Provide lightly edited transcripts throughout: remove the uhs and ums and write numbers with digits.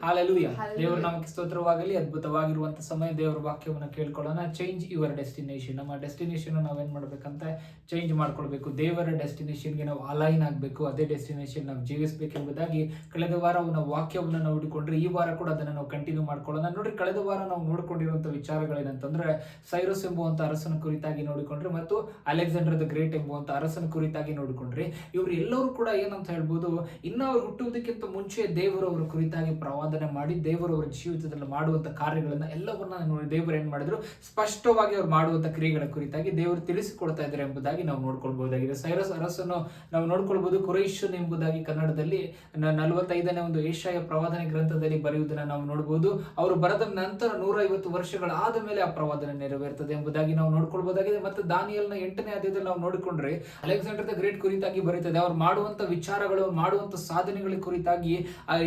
Hallelujah. ದೇವರ ನಾಮಕ್ಕೆ ಸ್ತೋತ್ರವಾಗಲಿ. ಅದ್ಭುತವಾಗಿರುವಂತ ಸಮಯ ದೇವರ ವಾಕ್ಯವನ್ನು ಕೇಳ್ಕೊಳ್ಳೋಣ. Change your destination. ನಮ್ಮ ಡೆಸ್ಟಿನೇಷನ್ ನಾವೇನ್ ಮಾಡ್ಬೇಕಂತ ಚೇಂಜ್ ಮಾಡ್ಕೊಳ್ಬೇಕು. ದೇವರ ಡೆಸ್ಟಿನೇಷನ್ಗೆ ನಾವು ಅಲೈನ್ ಆಗಬೇಕು. ಅದೇ ಡೆಸ್ಟಿನೇಷನ್ ನಾವು ಜೀವಿಸಬೇಕೆಂಬುದಾಗಿ ಕಳೆದ ವಾರ ನಾವು ವಾಕ್ಯವನ್ನು ನಾವು ನೋಡಿಕೊಂಡ್ರೆ ಈ ವಾರ ಕೂಡ ಅದನ್ನು ನಾವು ಕಂಟಿನ್ಯೂ ಮಾಡ್ಕೊಳ್ಳೋಣ. ನೋಡ್ರಿ, ಕಳೆದ ವಾರ ನಾವು ನೋಡ್ಕೊಂಡಿರುವಂತ ವಿಚಾರಗಳೇನಂತಂದ್ರೆ ಸೈರಸ್ ಎಂಬುವಂತ ಅರಸನ ಕುರಿತಾಗಿ ನೋಡಿಕೊಂಡ್ರೆ ಮತ್ತು ಅಲೆಕ್ಸಾಂಡರ್ ದ ಗ್ರೇಟ್ ಎಂಬುವಂತ ಅರಸನ ಕುರಿತಾಗಿ ನೋಡಿಕೊಂಡ್ರಿ. ಇವರು ಎಲ್ಲರೂ ಕೂಡ ಏನಂತ ಹೇಳ್ಬೋದು, ಇನ್ನು ಅವ್ರು ಹುಟ್ಟುವುದಕ್ಕಿಂತ ಮುಂಚೆ ದೇವರು ಅವರ ಕುರಿತಾಗಿ ಪ್ರವಾದನೆ ಮಾಡಿ ದೇವರು ಅವರ ಜೀವಿತದಲ್ಲಿ ಮಾಡುವಂತ ಕಾರ್ಯಗಳನ್ನ ಎಲ್ಲವನ್ನ ನೋಡಿ ದೇವರು ಏನ್ ಮಾಡಿದ್ರು, ಸ್ಪಷ್ಟವಾಗಿ ಅವ್ರು ಮಾಡುವಂತ ಕ್ರಿಯೆಗಳ ಕುರಿತಾಗಿ ದೇವರು ತಿಳಿಸಿಕೊಡ್ತಾ ಇದ್ದಾರೆ ಎಂಬುದಾಗಿ ನಾವು ನೋಡ್ಕೊಳ್ಬಹುದಾಗಿದೆ. ಸೈರಸ್ ಅರಸನ್ನು ನಾವು ನೋಡ್ಕೊಳ್ಬಹುದು. ಕುರೈಷನ್ ಎಂಬುದಾಗಿ ಕನ್ನಡದಲ್ಲಿ 45ನೇ ಒಂದು ಏಷಾಯ ಪ್ರವಾದನೆ ಗ್ರಂಥದಲ್ಲಿ ಬರೆಯುವುದನ್ನ ನಾವು ನೋಡಬಹುದು. ಅವರು ಬರೆದ ನಂತರ 150 ವರ್ಷಗಳಾದ ಮೇಲೆ ಆ ಪ್ರವಾದನೆ ನೆರವೇರ್ತದೆ ಎಂಬುದಾಗಿ ನಾವು ನೋಡ್ಕೊಳ್ಬಹುದಾಗಿದೆ. ಮತ್ತೆ ದಾನಿಯಲ್ನ 8ನೇ ಅಧ್ಯಾಯದಲ್ಲಿ ನಾವು ನೋಡಿಕೊಂಡ್ರೆ ಅಲೆಕ್ಸಾಂಡರ್ ದ ಗ್ರೇಟ್ ಕುರಿತಾಗಿ ಬರೀತದೆ. ಅವ್ರು ಮಾಡುವಂತ ವಿಚಾರಗಳು, ಮಾಡುವಂತ ಸಾಧನೆಗಳ ಕುರಿತಾಗಿ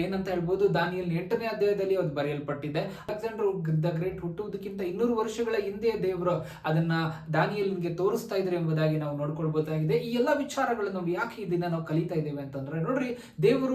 ಏನಂತ ಹೇಳ್ಬೋದು, ದಾನಿಯಲ್ 8ನೇ ಅಧ್ಯಾಯದಲ್ಲಿ ಅದು ಬರೆಯಲ್ಪಟ್ಟಿದೆ. ಅಲೆಕ್ಸಾಂಡರ್ ದ ಗ್ರೇಟ್ ಹುಟ್ಟುವುದಕ್ಕಿಂತ 200 ವರ್ಷಗಳ ಹಿಂದೆ ದೇವರು ಅದನ್ನ ದಾನಿಯಲ್ಗೆ ತೋರಿಸ್ತಾ ಇದ್ದಾರೆ ಎಂಬುದಾಗಿ ನಾವು ನೋಡ್ಕೊಳ್ಬಹುದಾಗಿದೆ. ಈ ಎಲ್ಲಾ ವಿಚಾರಗಳನ್ನು ನಾವು ಯಾಕೆ ಈ ದಿನ ನಾವು ಕಲಿತಾ ಇದ್ದೇವೆ ಅಂತಂದ್ರೆ, ನೋಡ್ರಿ, ದೇವರು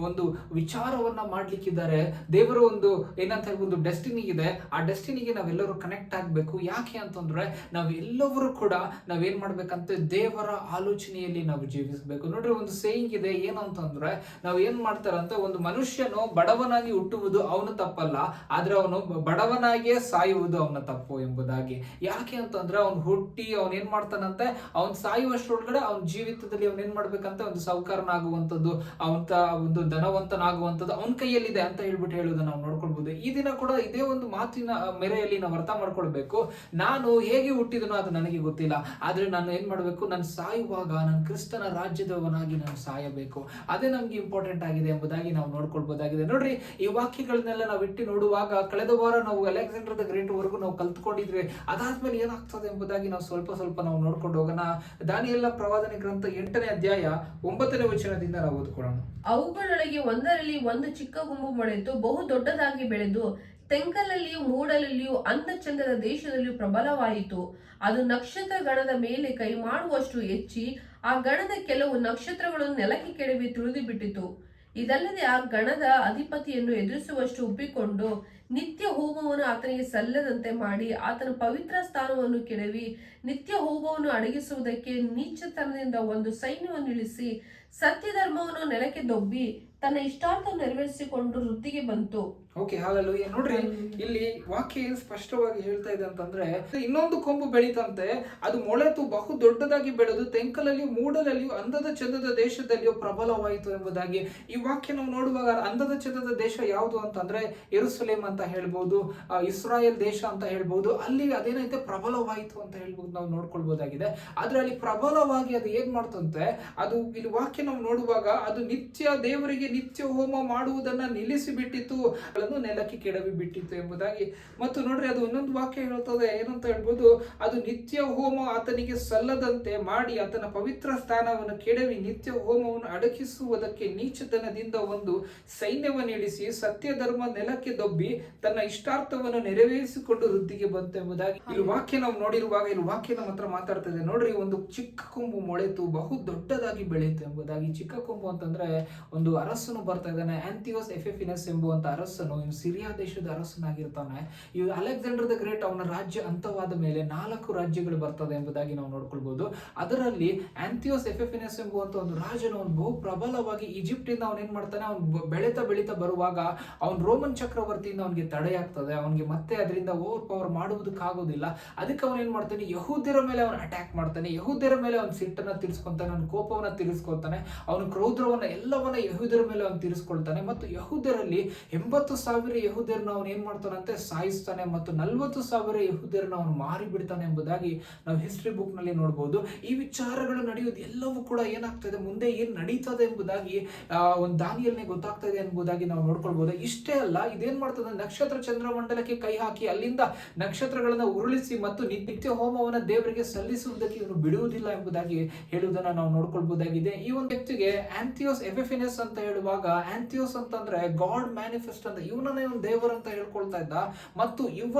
ಒಂದು ವಿಚಾರವನ್ನ ಮಾಡ್ಲಿಕ್ಕಿದ್ದಾರೆ. ದೇವರು ಒಂದು ಏನಂತ ಹೇಳ್ಬೋದು, ಡೆಸ್ಟಿನಿ ಇದೆ. ಆ ಡೆಸ್ಟಿನಿಗೆ ನಾವೆಲ್ಲರೂ ಕನೆಕ್ಟ್ ಆಗ್ಬೇಕು. ಯಾಕೆ ಅಂತಂದ್ರೆ ನಾವೆಲ್ಲರೂ ಕೂಡ ನಾವೇನ್ ಮಾಡ್ಬೇಕಂತ ದೇವರ ಆಲೋಚನೆಯಲ್ಲಿ ನಾವು ಜೀವಿಸಬೇಕು. ನೋಡ್ರಿ, ಒಂದು ಸೇಯಿಂಗ್ ಇದೆ, ಏನು ಅಂತಂದ್ರೆ ನಾವು ಏನ್ ಮಾಡ್ತಾರಂತ, ಒಂದು ಮನುಷ್ಯನು ಬಡವನಾಗಿ ಹುಟ್ಟುವುದು ಅವನು ತಪ್ಪಲ್ಲ, ಆದ್ರೆ ಅವನು ಬಡವನಾಗಿಯೇ ಸಾಯುವುದು ಅವನ ತಪ್ಪು ಎಂಬುದಾಗಿ. ಯಾಕೆ ಅಂತಂದ್ರೆ ಅವ್ನು ಹುಟ್ಟಿ ಅವನ್ ಏನ್ ಮಾಡ್ತಾನಂತೆ, ಅವ್ನ್ ಸಾಯುವಷ್ಟರೊಳಗಡೆ ಅವನ ಜೀವಿತದಲ್ಲಿ ಅವನ್ ಏನ್ ಮಾಡ್ಬೇಕಂತ, ಒಂದು ಸಾಹುಕಾರನಾಗುವಂಥದ್ದು, ಅವಂತ ಒಂದು ಧನವಂತನಾಗುವಂಥದ್ದು ಅವನ ಕೈಯಲ್ಲಿದೆ ಅಂತ ಹೇಳ್ಬಿಟ್ಟು ಹೇಳುವುದನ್ನ ನಾವು ನೋಡ್ಕೊಳ್ಬಹುದು. ಈ ದಿನ ಕೂಡ ಇದೇ ಒಂದು ಮಾತಿನ ಮೇರೆಯಲ್ಲಿ ನಾವು ಅರ್ಥ ಮಾಡ್ಕೊಳ್ಬೇಕು. ನಾನು ಹೇಗೆ ಹುಟ್ಟಿದನೋ ಅದು ನನಗೆ ಗೊತ್ತಿಲ್ಲ, ಆದ್ರೆ ನಾನು ಏನ್ ಮಾಡ್ಬೇಕು, ನಾನು ಸಾಯುವಾಗ ನಾನು ಕ್ರಿಸ್ತನ ರಾಜ್ಯದವನಾಗಿ ನಾನು ಸಾಯಬೇಕು. ಅದೇ ನಮ್ಗೆ ಇಂಪಾರ್ಟೆಂಟ್ ಆಗಿದೆ ಎಂಬುದಾಗಿ ನಾವು ನೋಡ್ಕೊಳ್ಬಹುದಾಗಿದೆ. ನೋಡ್ರಿ, ಈ ವಾಕ್ಯಗಳನ್ನೆಲ್ಲ ನಾವು ಇಟ್ಟು ನೋಡುವಾಗ ಕಳೆದ ವಾರ ನಾವು ಅಲೆಕ್ಸಾಂಡರ್ ದ ಗ್ರೇಟ್ ವರೆಗೂ ನಾವು ಕಲ್ತ್ಕೊಂಡಿದ್ವಿ. ಅದಾದ್ಮೇಲೆ ಏನಾಗ್ತದೆ ಎಂಬುದಾಗಿ ನಾವು ಸ್ವಲ್ಪ ನಾವು ನೋಡ್ಕೊಂಡು ಹೋಗೋಣ. ದಾನಿಯೇಲನ ಪ್ರವಾದನೆ ಗ್ರಂಥ 8ನೇ ಅಧ್ಯಾಯ 9ನೇ ವಚನದಿಂದ ನಾವು ಓದ್ಕೊಳ್ಳೋಣ. ಅವುಗಳೊಳಗೆ ಒಂದರಲ್ಲಿ ಒಂದು ಚಿಕ್ಕ ಗುಂಪು ಮೊಳೆತು ಬಹು ದೊಡ್ಡದಾಗಿ ಬೆಳೆದು ತೆಂಕಲಲ್ಲಿಯೂ ಮೂಡಲಲ್ಲಿಯೂ ಅಂದ ಚಂದದ ದೇಶದಲ್ಲಿಯೂ ಪ್ರಬಲವಾಯಿತು. ಅದು ನಕ್ಷತ್ರ ಗಣದ ಮೇಲೆ ಕೈ ಮಾಡುವಷ್ಟು ಹೆಚ್ಚಿ ಆ ಗಣದ ಕೆಲವು ನಕ್ಷತ್ರಗಳನ್ನು ನೆಲಕ್ಕೆ ಕೆಡವಿ ತುಳಿದು ಬಿಟ್ಟಿತು. ಇದಲ್ಲದೆ ಆ ಗಣದ ಅಧಿಪತಿಯನ್ನು ಎದುರಿಸುವಷ್ಟು ಉಬ್ಬಿಕೊಂಡು ನಿತ್ಯ ಹೋಮವನ್ನು ಆತನಿಗೆ ಸಲ್ಲದಂತೆ ಮಾಡಿ ಆತನ ಪವಿತ್ರ ಸ್ಥಾನವನ್ನು ಕೆಡವಿ ನಿತ್ಯ ಹೋಮವನ್ನು ಅಡಗಿಸುವುದಕ್ಕೆ ನೀಚತನದಿಂದ ಒಂದು ಸೈನ್ಯವನ್ನು ಇಳಿಸಿ ಸತ್ಯಧರ್ಮವನ್ನು ನೆಲಕ್ಕೆ ದೊಬ್ಬಿ ತನ್ನ ಇಷ್ಟಾರ್ಥ ನೆರವೇರಿಸಿಕೊಂಡು ವೃತ್ತಿಗೆ ಬಂತು. Okay, hallelujah. ನೋಡ್ರಿ, ಇಲ್ಲಿ ವಾಕ್ಯ ಏನ್ ಸ್ಪಷ್ಟವಾಗಿ ಹೇಳ್ತಾ ಇದೆ ಅಂತಂದ್ರೆ, ಇನ್ನೊಂದು ಕೊಂಬು ಬೆಳೀತಂತೆ, ಅದು ಮೊಳೆತು ಬಹು ದೊಡ್ಡದಾಗಿ ಬೆಳೆದು ತೆಂಕಲಲ್ಲಿಯೂ ಮೂಡಲಲ್ಲಿಯೂ ಅಂದದ ಚಂದದ ದೇಶದಲ್ಲಿಯೂ ಪ್ರಬಲವಾಯಿತು ಎಂಬುದಾಗಿ. ಈ ವಾಕ್ಯ ನಾವು ನೋಡುವಾಗ ಅಂದದ ಚಂದದ ದೇಶ ಯಾವುದು ಅಂತಂದ್ರೆ ಯೆರೂಸಲೇಮ್ ಅಂತ ಹೇಳ್ಬಹುದು, ಇಸ್ರಾಯೇಲ್ ದೇಶ ಅಂತ ಹೇಳ್ಬಹುದು. ಅಲ್ಲಿ ಅದೇನೈತೆ ಪ್ರಬಲವಾಯಿತು ಅಂತ ಹೇಳ್ಬಹುದು, ನಾವು ನೋಡ್ಕೊಳ್ಬಹುದಾಗಿದೆ. ಆದ್ರೆ ಅಲ್ಲಿ ಪ್ರಬಲವಾಗಿ ಅದು ಏನ್ ಮಾಡ್ತಂತೆ, ಅದು ಇಲ್ಲಿ ವಾಕ್ಯ ನಾವು ನೋಡುವಾಗ ಅದು ನಿತ್ಯ ದೇವರಿಗೆ ನಿತ್ಯ ಹೋಮ ಮಾಡುವುದನ್ನ ನಿಲ್ಲಿಸಿ ಬಿಟ್ಟಿತು, ನೆಲಕ್ಕೆ ಕೆಡವಿ ಬಿಟ್ಟಿತ್ತು ಎಂಬುದಾಗಿ. ಮತ್ತು ನೋಡ್ರಿ, ಅದು ಇನ್ನೊಂದು ವಾಕ್ಯ ಹೇಳ್ತದೆ, ಏನಂತ ಹೇಳ್ಬೋದು, ಅದು ನಿತ್ಯ ಹೋಮ ಆತನಿಗೆ ಸಲ್ಲದಂತೆ ಮಾಡಿ ಆತನ ಪವಿತ್ರ ಸ್ಥಾನವನ್ನು ಕೆಡವಿ ನಿತ್ಯ ಹೋಮವನ್ನು ಅಡಗಿಸುವುದಕ್ಕೆ ನೀಚತನದಿಂದ ಒಂದು ಸೈನ್ಯವನ್ನು ಇಳಿಸಿ ಸತ್ಯ ಧರ್ಮ ನೆಲಕ್ಕೆ ದೊಬ್ಬಿ ತನ್ನ ಇಷ್ಟಾರ್ಥವನ್ನು ನೆರವೇರಿಸಿಕೊಂಡು ವೃದ್ಧಿಗೆ ಬಂತು ಎಂಬುದಾಗಿ ಇಲ್ಲಿ ವಾಕ್ಯ ನಾವು ನೋಡಿರುವಾಗ ಇಲ್ಲಿ ವಾಕ್ಯ ನಮ್ಮ ಹತ್ರ ಮಾತಾಡ್ತದೆ. ನೋಡ್ರಿ, ಒಂದು ಚಿಕ್ಕ ಕೊಂಬು ಮೊಳೆತು ಬಹು ದೊಡ್ಡದಾಗಿ ಬೆಳೆಯಿತು ಎಂಬುದಾಗಿ. ಚಿಕ್ಕ ಕೊಂಬು ಅಂತಂದ್ರೆ ಒಂದು ಅರಸನು ಬರ್ತಾ ಇದ್ದಾನೆ, ಆಂಟಿಯೋಸ್ ಎಫೆಫಿನಸ್ ಎಂಬುವಂತ ಅರಸನು ಸಿರಿಯಾ ದೇಶದ ಅರಸನಾಗಿರ್ತಾನೆ. ಈ ಅಲೆಕ್ಸಾಂಡರ್ ದ ಗ್ರೇಟ್ ಅವನ ರಾಜ್ಯ ಅಂತವಾದ ಮೇಲೆ 4 ರಾಜ್ಯಗಳು ಬರ್ತದೆ ಎಂಬುದಾಗಿ ನಾವು ನೋಡ್ಕೊಳ್ಬಹುದು. ಅದರಲ್ಲಿ ಆಂಟಿಯೋಸ್ ಎಫೆಫಿನಸ್ ಎಂಬುವಂತ ಒಂದು ರಾಜನು ಅವನು ಬಹು ಪ್ರಬಲವಾಗಿ ಈಜಿಪ್ಟ್ ಇಂದ ಅವನ್ ಏನ್ ಮಾಡ್ತಾನೆ, ಅವನು ಬೆಳೀತಾ ಬರುವಾಗ ಅವನ್ ರೋಮನ್ ಚಕ್ರವರ್ತಿಯಿಂದ ಅವನಿಗೆ ತಡೆಯಾಗ್ತದೆ. ಅವನಿಗೆ ಮತ್ತೆ ಅದರಿಂದ ಓವರ್ ಪವರ್ ಮಾಡುವುದಕ್ಕಾಗೋದಿಲ್ಲ. ಅದಕ್ಕೆ ಅವನ್ ಏನ್ ಮಾಡ್ತಾನೆ, ಯಹೂದ್ಯರ ಮೇಲೆ ಅವನು ಅಟ್ಯಾಕ್ ಮಾಡ್ತಾನೆ. ಯಹೂದ್ಯರ ಮೇಲೆ ಅವನ ಸಿಟ್ಟನ್ನ ತೀರಿಸ್ಕೊಂತಾನೆ, ಅವನ ಕೋಪವನ್ನ ತೀರಿಸ್ಕೊಳ್ತಾನೆ, ಅವನ ಕ್ರೌದ್ರವನ್ನ ಎಲ್ಲವನ್ನ ಯಹೂದ್ಯರ ಮೇಲೆ ಅವನು ತೀರಿಸ್ಕೊಳ್ತಾನೆ. ಮತ್ತು ಯಹೂದ್ಯರಲ್ಲಿ 80,000 ಯಹೂದ್ಯರನ್ನ ಅವನು ಏನ್ ಮಾಡ್ತಾನಂತೆ, ಸಾಯಿಸ್ತಾನೆ. ಮತ್ತು 40,000 ಯಹೂದ್ಯರನ್ನ ಅವನು ಮಾರಿ ಬಿಡ್ತಾನೆ ಎಂಬುದಾಗಿ ನಾವು ಹಿಸ್ಟ್ರಿ ಬುಕ್ ನಲ್ಲಿ ನೋಡಬಹುದು. ಈ ವಿಚಾರಗಳು ನಡೆಯೋದು ಎಲ್ಲವೂ ಕೂಡ ಏನಾಗ್ತದೆ, ಮುಂದೆ ಏನ್ ನಡೀತದೆ ಎಂಬುದಾಗಿ ಒಂದು ದಾನಿಯಲ್ನೇ ಗೊತ್ತಾಗ್ತಾ ಇದೆ ಎಂಬುದಾಗಿ ನಾವು ನೋಡ್ಕೊಳ್ಬಹುದು. ಇಷ್ಟೇ ಅಲ್ಲ, ಇದೇನ್ ಮಾಡ್ತದೆ, ನಕ್ಷತ್ರ ಚಂದ್ರಮಂಡಲಕ್ಕೆ ಕೈ ಹಾಕಿ ಅಲ್ಲಿಂದ ನಕ್ಷತ್ರಗಳನ್ನ ಉರುಳಿಸಿ ಮತ್ತು ನಿತ್ಯ ಹೋಮವನ್ನ ದೇವರಿಗೆ ಸಲ್ಲಿಸುವುದಕ್ಕೆ ಇವನು ಬಿಡುವುದಿಲ್ಲ ಎಂಬುದಾಗಿ ಹೇಳುವುದನ್ನ ನಾವು ನೋಡ್ಕೊಳ್ಬಹುದಾಗಿದೆ. ಈ ಒಂದು ವ್ಯಕ್ತಿಗೆ ಆಂಟಿಯೋಸ್ ಎಫೆಫಿನಸ್ ಅಂತ ಹೇಳುವ ಹೇಳುವಾಗ ಆಂಥಿಯೋಸ್ ಅಂತಂದ್ರೆ ಗಾಡ್ ಮ್ಯಾನಿಫೆಸ್ಟ್ ಅಂತ, ಇವನನ್ನೇ ಒಂದು ದೇವರಂತ ಹೇಳ್ಕೊಳ್ತಾ ಇದ್ದ. ಮತ್ತು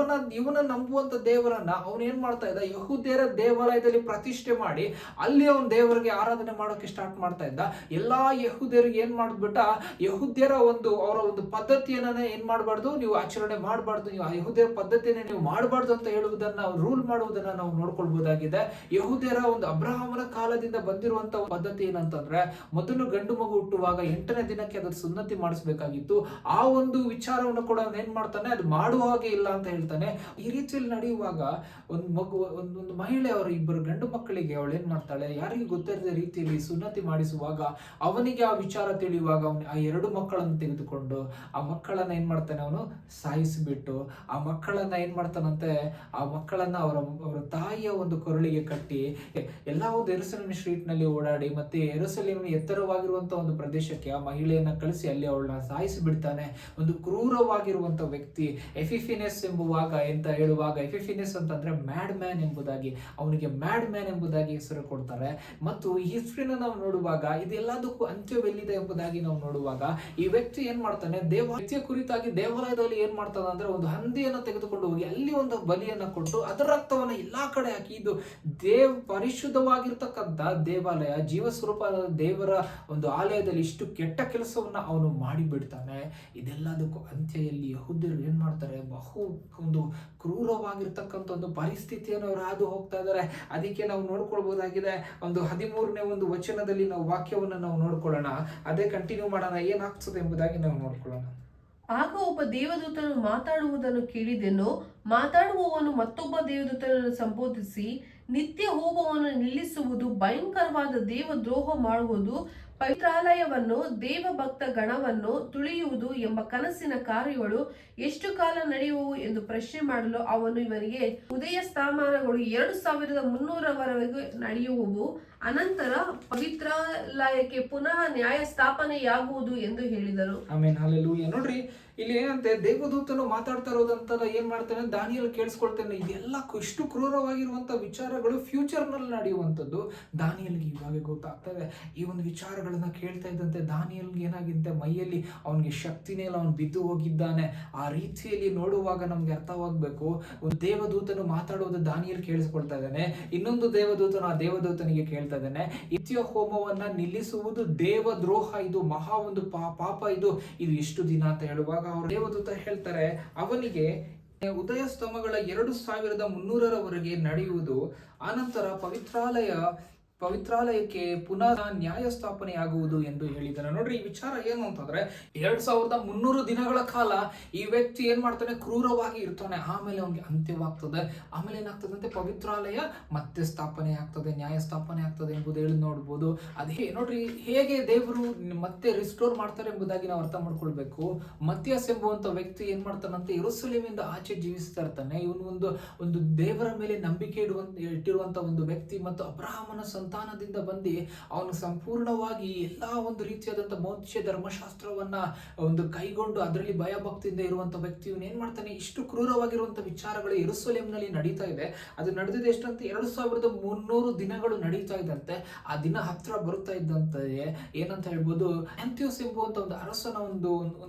ಇವನ ನಂಬುವಂತ ದೇವರನ್ನ ಅವನು ಏನ್ ಮಾಡ್ತಾ ಇದ್ದ, ಯಹೂದ್ಯರ ದೇವಾಲಯದಲ್ಲಿ ಪ್ರತಿಷ್ಠೆ ಮಾಡಿ ಅಲ್ಲಿ ಅವನ ದೇವರಿಗೆ ಆರಾಧನೆ ಮಾಡೋಕೆ ಸ್ಟಾರ್ಟ್ ಮಾಡ್ತಾ ಇದ್ದ. ಎಲ್ಲಾ ಯಹೂದ್ಯರಿಗೆ ಏನ್ ಮಾಡ್ಬಿಟ್ಟ, ಯಹೂದ್ಯರ ಅವರ ಒಂದು ಪದ್ಧತಿಯನ್ನ ಏನ್ ಮಾಡಬಾರ್ದು, ನೀವು ಆಚರಣೆ ಮಾಡಬಾರ್ದು, ನೀವು ಆ ಯಹೂದ್ಯರ ಪದ್ಧತಿಯನ್ನ ನೀವು ಮಾಡಬಾರ್ದು ಅಂತ ಹೇಳುವುದನ್ನ, ರೂಲ್ ಮಾಡುವುದನ್ನ ನಾವು ನೋಡ್ಕೊಳ್ಬಹುದಾಗಿದೆ. ಯಹೂದ್ಯರ ಒಂದು ಅಬ್ರಹಾಮನ ಕಾಲದಿಂದ ಬಂದಿರುವಂತ ಪದ್ಧತಿ ಏನಂತಂದ್ರೆ, ಮೊದಲು ಗಂಡು ಮಗು ಹುಟ್ಟುವಾಗ 8ನೇ ದಿನಕ್ಕೆ ಅದರ ಸುನ್ನತಿ ಮಾಡಿಸಬೇಕಾಗಿತ್ತು. ಆ ಒಂದು ವಿಚಾರವನ್ನು ಕೂಡ ಅವನು ಏನ್ ಮಾಡ್ತಾನೆ, ಅದು ಮಾಡುವ ಹಾಗೆ ಇಲ್ಲ ಅಂತ ಹೇಳ್ತಾನೆ. ಈ ರೀತಿಯಲ್ಲಿ ನಡೆಯುವಾಗ ಒಂದು ಮಹಿಳೆ ಅವರ ಇಬ್ಬರು ಗಂಡು ಮಕ್ಕಳಿಗೆ ಅವಳು ಏನ್ ಮಾಡ್ತಾಳೆ, ಯಾರಿಗೆ ಗೊತ್ತಿರದ ರೀತಿಯಲ್ಲಿ ಸುನ್ನತಿ ಮಾಡಿಸುವಾಗ ಅವನಿಗೆ ಆ ವಿಚಾರ ತಿಳಿಯುವಾಗ ಅವನು ಆ 2 ಮಕ್ಕಳನ್ನು ತೆಗೆದುಕೊಂಡು ಆ ಮಕ್ಕಳನ್ನ ಏನ್ ಮಾಡ್ತಾನೆ, ಅವನು ಸಾಯಿಸಿಬಿಟ್ಟು ಆ ಮಕ್ಕಳನ್ನ ಏನ್ ಮಾಡ್ತಾನಂತೆ, ಆ ಮಕ್ಕಳನ್ನ ಅವರ ತಾಯಿಯ ಒಂದು ಕೊರಳಿಗೆ ಕಟ್ಟಿ ಎಲ್ಲಾ ಒಂದು ಯೆರೂಸಲೇಮ್ ಸ್ಟ್ರೀಟ್ ನಲ್ಲಿ ಓಡಾಡಿ ಮತ್ತೆ ಯೆರೂಸಲೇಮ್ ಎತ್ತರವಾಗಿರುವಂತ ಒಂದು ಪ್ರದೇಶಕ್ಕೆ ಆ ಮಹಿಳೆಯನ್ನ ಕಳಿಸಿ ಅಲ್ಲಿ ಅವಳನ್ನ ಸಾಯಿಸಿ ಬಿಡ್ತಾನೆ. ಒಂದು ಕ್ರೂರವಾಗಿರುವಂತ ವ್ಯಕ್ತಿ ಎಫಿಫಿನೆಸ್ ಎಂಬುವಾಗ ಅಂತ ಹೇಳುವಾಗ, ಎಫಿಫಿನೆಸ್ ಅಂತಂದ್ರೆ ಮ್ಯಾಡ್ ಮ್ಯಾನ್ ಎಂಬುದಾಗಿ, ಅವನಿಗೆ ಮ್ಯಾಡ್ ಮ್ಯಾನ್ ಎಂಬುದಾಗಿ ಹೆಸರು ಕೊಡ್ತಾರೆ. ಮತ್ತು ಈ ಹಿಸ್ಟ್ರಿನ ನಾವು ನೋಡುವಾಗ ಇದೆಲ್ಲದಕ್ಕೂ ಅಂತ್ಯವೆಲ್ಲಿದೆ ಎಂಬುದಾಗಿ ನಾವು ನೋಡುವಾಗ, ಈ ವ್ಯಕ್ತಿ ಏನ್ ಮಾಡ್ತಾನೆ, ವ್ಯಕ್ತಿಯ ಕುರಿತಾಗಿ ದೇವಾಲಯದಲ್ಲಿ ಏನ್ ಮಾಡ್ತಾನೆ ಅಂದ್ರೆ, ಒಂದು ಹಂದಿಯನ್ನ ತೆಗೆದುಕೊಂಡು ಹೋಗಿ ಅಲ್ಲಿ ಒಂದು ಬಲಿಯನ್ನ ಕೊಟ್ಟು ಅದರ ರಕ್ತವನ್ನ ಎಲ್ಲಾ ಕಡೆ ಹಾಕಿ, ಇದು ಪರಿಶುದ್ಧವಾಗಿರ್ತಕ್ಕಂಥ ದೇವಾಲಯ, ಜೀವಸ್ವರೂಪ ದೇವರ ಒಂದು ಆಲಯದಲ್ಲಿ ಇಷ್ಟು ಕೆಟ್ಟ ಕೆಲಸವನ್ನ ಅವನು ಮಾಡಿಬಿಡ್ತಾನೆ. ಇದೆಲ್ಲದಕ್ಕೂ ಅಂತ್ಯದಲ್ಲಿ ಯಹೂದ್ಯರು ಏನ್ ಮಾಡ್ತಾರೆ, ಬಹು ಒಂದು ಕ್ರೂರವಾಗಿರ್ತಕ್ಕಂಥ ಒಂದು ಪರಿಸ್ಥಿತಿಯನ್ನು ಅವರು ಹಾದು ಹೋಗ್ತಾ ಇದ್ದಾರೆ. ಅದಕ್ಕೆ ನಾವು ನೋಡ್ಕೊಳ್ಬಹುದಾಗಿದೆ. ಒಂದು 13ನೇ ಒಂದು ವಚನದಲ್ಲಿ ನಾವು ವಾಕ್ಯವನ್ನು ನಾವು ನೋಡ್ಕೊಳ್ಳೋಣ, ಅದೇ ಕಂಟಿನ್ಯೂ ಮಾಡೋಣ, ಏನಾಗ್ತದೆ ಎಂಬುದಾಗಿ ನಾವು ನೋಡ್ಕೊಳ್ಳೋಣ. ಆಗ ಒಬ್ಬ ದೇವದೂತನು ಮಾತಾಡುವುದನ್ನು ಕೇಳಿದೆನು. ಮಾತಾಡುವವನು ಮತ್ತೊಬ್ಬ ದೇವದೂತನನ್ನು ಸಂಬೋಧಿಸಿ, ನಿತ್ಯ ಹೋಮವನ್ನು ನಿಲ್ಲಿಸುವುದು, ಭಯಂಕರವಾದ ದೇವದ್ರೋಹ ಮಾಡುವುದು, ಪವಿತ್ರಾಲಯವನ್ನು ದೇವಭಕ್ತ ಗಣವನ್ನು ತುಳಿಯುವುದು ಎಂಬ ಕನಸಿನ ಕಾರ್ಯಗಳು ಎಷ್ಟು ಕಾಲ ನಡೆಯುವವು ಎಂದು ಪ್ರಶ್ನೆ ಮಾಡಲು ಅವನು ಇವನಿಗೆ, ಉದಯ ಸ್ಥಾನಗಳು 2300 ನಡೆಯುವವು, ಅನಂತರ ಪವಿತ್ರಾಲಯಕ್ಕೆ ಪುನಃ ನ್ಯಾಯ ಸ್ಥಾಪನೆಯಾಗುವುದು ಎಂದು ಹೇಳಿದರು. Amen, hallelujah. ನೋಡ್ರಿ, ಇಲ್ಲಿ ಏನಂತೆ, ದೇವದೂತನು ಮಾತಾಡ್ತಾ ಇರೋದಂತ ಏನ್ ಮಾಡ್ತಾನೆ, ದಾನಿಯೇಲ್ ಕೇಳಿಸ್ಕೊಳ್ತಾನೆ. ಇದೆಲ್ಲ ಇಷ್ಟು ಕ್ರೂರವಾಗಿರುವಂತ ವಿಚಾರಗಳು ಫ್ಯೂಚರ್ ನಲ್ಲಿ ನಡೆಯುವಂತದ್ದು ದಾನಿಯೇಲ್ಗೆ ಇವಾಗ ಗೊತ್ತಾಗ್ತದೆ. ಈ ಒಂದು ವಿಚಾರಗಳನ್ನ ಕೇಳ್ತಾ ಇದ್ದಂತೆ ದಾನಿಯೇಲ್ಗೆ ಏನಾಗಿದೆ, ಮೈಯಲ್ಲಿ ಅವನಿಗೆ ಶಕ್ತಿನೇ ಇಲ್ಲ, ಅವನು ಬಿದ್ದು ಹೋಗಿದ್ದಾನೆ. ಆ ರೀತಿಯಲ್ಲಿ ನೋಡುವಾಗ ನಮ್ಗೆ ಅರ್ಥವಾಗಬೇಕು, ಒಂದು ದೇವದೂತನು ಮಾತಾಡುವುದು ದಾನಿಯೇಲ್ ಕೇಳಿಸ್ಕೊಳ್ತಾ ಇದ್ದಾನೆ, ಇನ್ನೊಂದು ದೇವದೂತನು ಆ ದೇವದೂತನಿಗೆ ಕೇಳ್ತಾ ಇದ್ದಾನೆ, ನಿತ್ಯ ಹೋಮವನ್ನ ನಿಲ್ಲಿಸುವುದು ದೇವದ್ರೋಹ, ಇದು ಮಹಾ ಒಂದು ಪಾಪ, ಇದು ಎಷ್ಟು ದಿನ ಅಂತ ಹೇಳುವಾಗ ಅವರು ದೇವದೂತ ಹೇಳ್ತಾರೆ, ಅವನಿಗೆ ಉದಯ ಸ್ತಂಭಗಳ 2300 ನಡೆಯುವುದು, ಆನಂತರ ಪವಿತ್ರಾಲಯಕ್ಕೆ ಪುನಃ ನ್ಯಾಯ ಸ್ಥಾಪನೆ ಆಗುವುದು ಎಂದು ಹೇಳಿದ್ದಾನೆ. ನೋಡ್ರಿ, ಈ ವಿಚಾರ ಏನು ಅಂತಂದ್ರೆ, 2300 ದಿನಗಳ ಕಾಲ ಈ ವ್ಯಕ್ತಿ ಏನ್ ಮಾಡ್ತಾನೆ, ಕ್ರೂರವಾಗಿ ಇರ್ತಾನೆ. ಆಮೇಲೆ ಅವನಿಗೆ ಅಂತ್ಯವಾಗ್ತದೆ. ಆಮೇಲೆ ಏನಾಗ್ತದಂತೆ, ಪವಿತ್ರಾಲಯ ಮತ್ತೆ ಸ್ಥಾಪನೆ ಆಗ್ತದೆ, ನ್ಯಾಯ ಸ್ಥಾಪನೆ ಆಗ್ತದೆ ಎಂಬುದು ಹೇಳಿ ನೋಡ್ಬೋದು. ಅದೇ ನೋಡ್ರಿ, ಹೇಗೆ ದೇವರು ಮತ್ತೆ ರಿಸ್ಟೋರ್ ಮಾಡ್ತಾರೆ ಎಂಬುದಾಗಿ ನಾವು ಅರ್ಥ ಮಾಡ್ಕೊಳ್ಬೇಕು. ಮತ್ತಿಯಾಸ್ ಎಂಬುವಂತ ವ್ಯಕ್ತಿ ಏನ್ ಮಾಡ್ತಾನಂತೆ, ಯೆರೂಸಲೇಮಿಂದ ಆಚೆ ಜೀವಿಸ್ತಾ ಇರ್ತಾನೆ. ಇವನು ಒಂದು ದೇವರ ಮೇಲೆ ನಂಬಿಕೆ ಇಟ್ಟಿರುವಂತ ಒಂದು ವ್ಯಕ್ತಿ, ಮತ್ತು ಅಬ್ರಹಾಮನ ಸಂತಾನದಿಂದ ಬಂದು ಅವನು ಸಂಪೂರ್ಣವಾಗಿ ಎಲ್ಲಾ ಒಂದು ರೀತಿಯಾದಂತ ಮೋಕ್ಷ ಧರ್ಮಶಾಸ್ತ್ರವನ್ನ ಒಂದು ಕೈಗೊಂಡು ಅದರಲ್ಲಿ ಭಯಭಕ್ತಿಯಿಂದ ಇರುವಂತ ವ್ಯಕ್ತಿ ಇವನು ಏನ್ ಮಾಡ್ತಾನೆ, ಇಷ್ಟು ಕ್ರೂರವಾಗಿರುವಂತ ವಿಚಾರಗಳು ಯೆರೂಸಲೇಮಿನಲ್ಲಿ ನಡೀತಾ ಇದೆ. ಅದು ನಡೆದಿದೆ ಎಷ್ಟಂತೆ, 2300 ದಿನಗಳು ನಡೀತಾ ಇದ್ದಂತೆ. ಆ ದಿನ ಹತ್ರ ಬರುತ್ತಾ ಇದ್ದಂತೆ ಏನಂತ ಹೇಳ್ಬೋದು, ಆಂಥಿಯೋಸ್ ಎಂಬುವಂತ ಒಂದು ಅರಸನ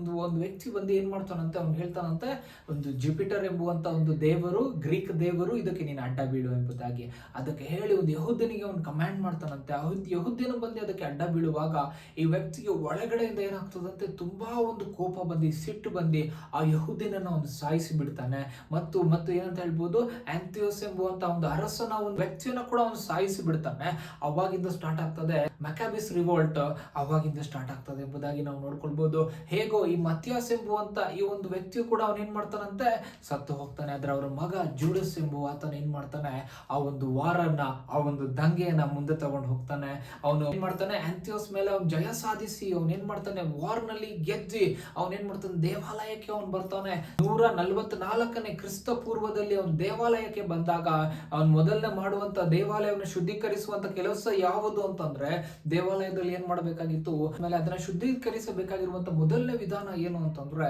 ಒಂದು ವ್ಯಕ್ತಿ ಬಂದು ಏನ್ ಮಾಡ್ತಾನಂತೆ, ಅವ್ನು ಹೇಳ್ತಾನಂತೆ, ಒಂದು ಜುಪಿಟರ್ ಎಂಬುವಂತ ಒಂದು ದೇವರು, ಗ್ರೀಕ್ ದೇವರು, ಇದಕ್ಕೆ ನೀನು ಅಡ್ಡ ಬೀಳು ಎಂಬುದಾಗಿ ಅದಕ್ಕೆ ಹೇಳಿ ಒಂದು ಯಹೂದ್ಯನಿಗೆ ಅವನು ಕಮಾಂಡ್ ಮಾಡ್ತಾನಂತೆ. ಯಹೂದ್ಯನು ಬಂದು ಅದಕ್ಕೆ ಅಡ್ಡ ಬೀಳುವಾಗ ಈ ವ್ಯಕ್ತಿಗೆ ಒಳಗಡೆಯಿಂದ ಏನಾಗ್ತದಂತೆ, ತುಂಬಾ ಒಂದು ಕೋಪ ಬಂದು, ಸಿಟ್ಟು ಬಂದು ಆ ಯಹೂದ್ಯನನ್ನ ಒಂದು ಸಾಯಿಸಿ ಬಿಡ್ತಾನೆ. ಮತ್ತು ಏನಂತ ಹೇಳ್ಬೋದು, ಆಂಥಿಯೋಸ್ ಎಂಬುವಂತ ಒಂದು ಅರಸನ ಒಂದು ವ್ಯಕ್ತಿಯನ್ನ ಕೂಡ ಅವನು ಸಾಯಿಸಿ ಬಿಡ್ತಾನೆ. ಅವಾಗಿಂದ ಸ್ಟಾರ್ಟ್ ಆಗ್ತದೆ ಮ್ಯಾಕಾಬಿಸ್ ರಿವೋಲ್ಟ್, ಅವಾಗಿಂದ ಸ್ಟಾರ್ಟ್ ಆಗ್ತದೆ ಎಂಬುದಾಗಿ ನಾವು ನೋಡ್ಕೊಳ್ಬಹುದು. ಹೇಗೋ ಈ ಮತ್ತಿಯಾಸ್ ಎಂಬುವಂತ ಈ ಒಂದು ವ್ಯಕ್ತಿಯು ಕೂಡ ಅವನು ಏನ್ ಮಾಡ್ತಾನಂತೆ, ಸತ್ತು ಹೋಗ್ತಾನೆ. ಆದ್ರೆ ಅವರ ಮಗ ಜೂಡಸ್ ಎಂಬುವ ಆತನ ಏನ್ ಮಾಡ್ತಾನೆ, ಆ ಒಂದು ವಾರನ್ನ, ಆ ಒಂದು ದಂಗೆಯನ್ನ ಮುಂದೆ ತಗೊಂಡು ಹೋಗ್ತಾನೆ. ಅವನು ಏನ್ ಮಾಡ್ತಾನೆ, ಆಂಥಿಯೋಸ್ ಮೇಲೆ ಅವನು ಜಯ ಸಾಧಿಸಿ ಅವನ್ ಏನ್ ಮಾಡ್ತಾನೆ, ವಾರ್ ನಲ್ಲಿ ಗೆದ್ದಿ ಅವನ್ ಏನ್ ಮಾಡ್ತಾನೆ, ದೇವಾಲಯಕ್ಕೆ ಅವನು ಬರ್ತಾನೆ. 144ನೇ ಕ್ರಿಸ್ತ ಪೂರ್ವದಲ್ಲಿ ಅವನು ದೇವಾಲಯಕ್ಕೆ ಬಂದಾಗ ಅವನು ಮೊದಲನೇ ಮಾಡುವಂತ ದೇವಾಲಯವನ್ನು ಶುದ್ಧೀಕರಿಸುವಂತ ಕೆಲಸ ಯಾವುದು ಅಂತಂದ್ರೆ, ದೇವಾಲಯದಲ್ಲಿ ಏನ್ ಮಾಡಬೇಕಾಗಿತ್ತು, ಆಮೇಲೆ ಅದನ್ನ ಶುದ್ಧೀಕರಿಸಬೇಕಾಗಿರುವಂತ ಮೊದಲನೇ ವಿಧಾನ ಏನು ಅಂತಂದ್ರೆ,